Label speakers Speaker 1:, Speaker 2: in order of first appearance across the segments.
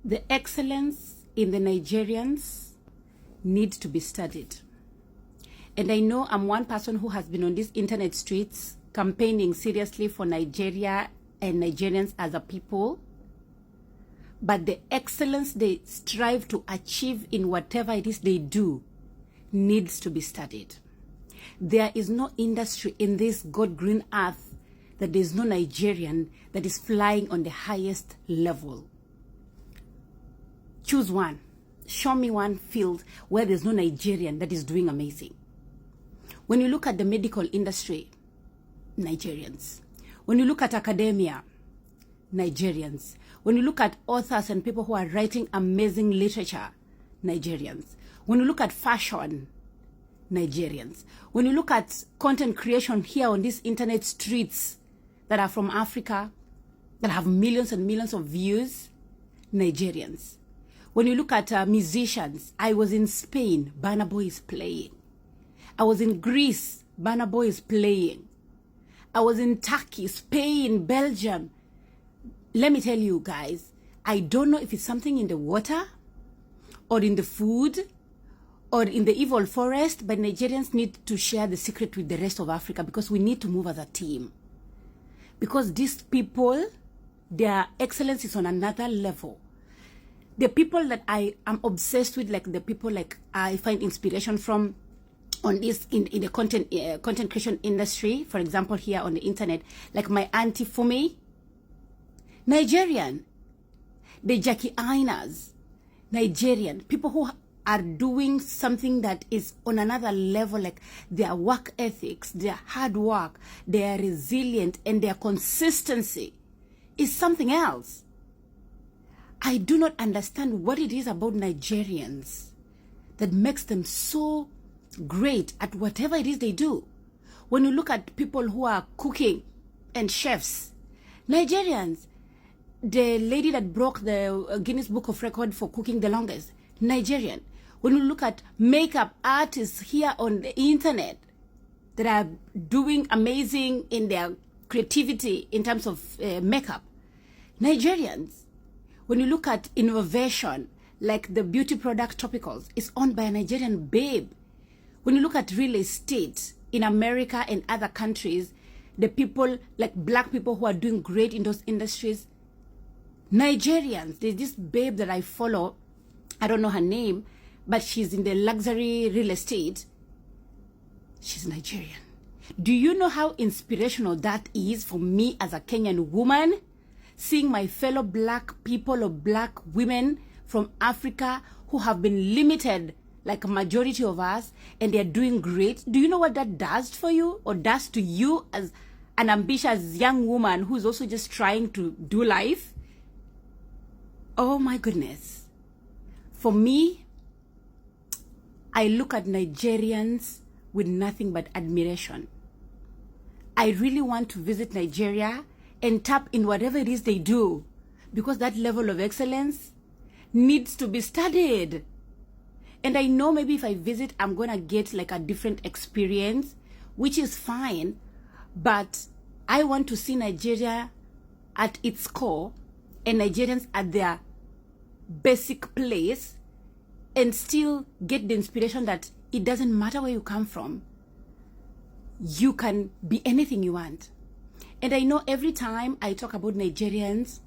Speaker 1: The excellence in the Nigerians needs to be studied. And I know I'm one person who has been on these internet streets campaigning seriously for Nigeria and Nigerians as a people. But the excellence they strive to achieve in whatever it is they do needs to be studied. There is no industry in this God green earth that there is no Nigerian that is flying on the highest level. Choose one. Show me one field where there's no Nigerian that is doing amazing. When you look at the medical industry, Nigerians. When you look at academia, Nigerians. When you look at authors and people who are writing amazing literature, Nigerians. When you look at fashion, Nigerians. When you look at content creation here on these internet streets that are from Africa, that have millions and millions of views, Nigerians. When you look at musicians, I was in Spain, Burna Boy is playing. I was in Greece, Burna Boy is playing. I was in Turkey, Spain, Belgium. Let me tell you guys, I don't know if it's something in the water or in the food or in the evil forest, but Nigerians need to share the secret with the rest of Africa because we need to move as a team. Because these people, their excellence is on another level. The people that I am obsessed with, like the people like I find inspiration from on this in the content creation industry, for example, here on the internet, like my auntie Fumi, Nigerian. The Jackie Ainas, Nigerian. People who are doing something that is on another level, like their work ethics, their hard work, their resilient, and their consistency is something else. I do not understand what it is about Nigerians that makes them so great at whatever it is they do. When you look at people who are cooking and chefs, Nigerians, the lady that broke the Guinness Book of Record for cooking the longest, Nigerian. When you look at makeup artists here on the internet that are doing amazing in their creativity in terms of makeup, Nigerians. When you look at innovation, like the beauty product topicals, it's owned by a Nigerian babe. When you look at real estate in America and other countries, the people, like black people who are doing great in those industries, Nigerians. There's this babe that I follow, I don't know her name, but she's in the luxury real estate. She's Nigerian. Do you know how inspirational that is for me as a Kenyan woman? Seeing my fellow black people or black women from Africa who have been limited like a majority of us and they're doing great. Do you know what that does for you or does to you as an ambitious young woman who's also just trying to do life? Oh my goodness. For me, I look at Nigerians with nothing but admiration. I really want to visit Nigeria and tap in whatever it is they do, because that level of excellence needs to be studied. And I know maybe if I visit, I'm going to get like a different experience, which is fine. But I want to see Nigeria at its core and Nigerians at their basic place and still get the inspiration that it doesn't matter where you come from. You can be anything you want. And I know every time I talk about Nigerians,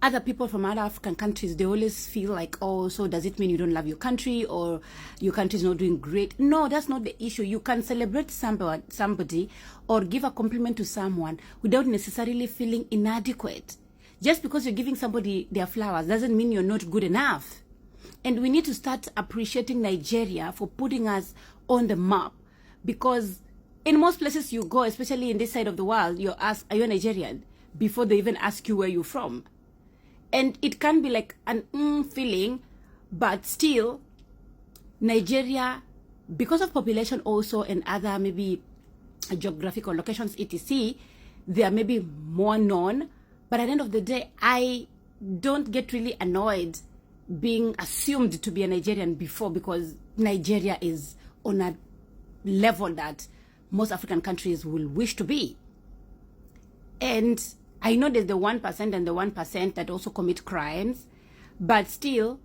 Speaker 1: other people from other African countries, they always feel like, oh, so does it mean you don't love your country or your country is not doing great? No, that's not the issue. You can celebrate somebody or give a compliment to someone without necessarily feeling inadequate. Just because you're giving somebody their flowers doesn't mean you're not good enough. And we need to start appreciating Nigeria for putting us on the map, because in most places you go, especially in this side of the world, you're asked, are you a Nigerian? Before they even ask you where you're from. And it can be like an feeling, but still, Nigeria, because of population also and other maybe geographical locations, etc., they are maybe more known. But at the end of the day, I don't get really annoyed being assumed to be a Nigerian before, because Nigeria is on a level that most African countries will wish to be. And I know there's the 1% and the 1% that also commit crimes, But still,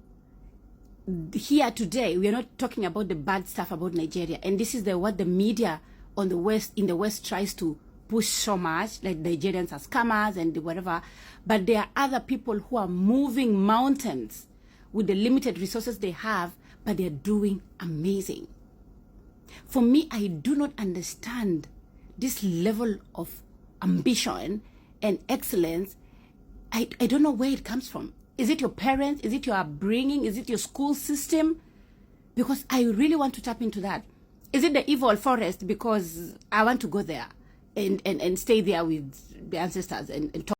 Speaker 1: here today, we are not talking about the bad stuff about Nigeria. And this is what the media on the West, in the West, tries to push so much, like Nigerians are scammers and whatever. But there are other people who are moving mountains with the limited resources they have, but they're doing amazing. For me, I do not understand this level of ambition and excellence. I don't know where it comes from. Is it your parents? Is it your upbringing? Is it your school system? Because I really want to tap into that. Is it the evil forest because I want to go there and stay there with the ancestors and talk?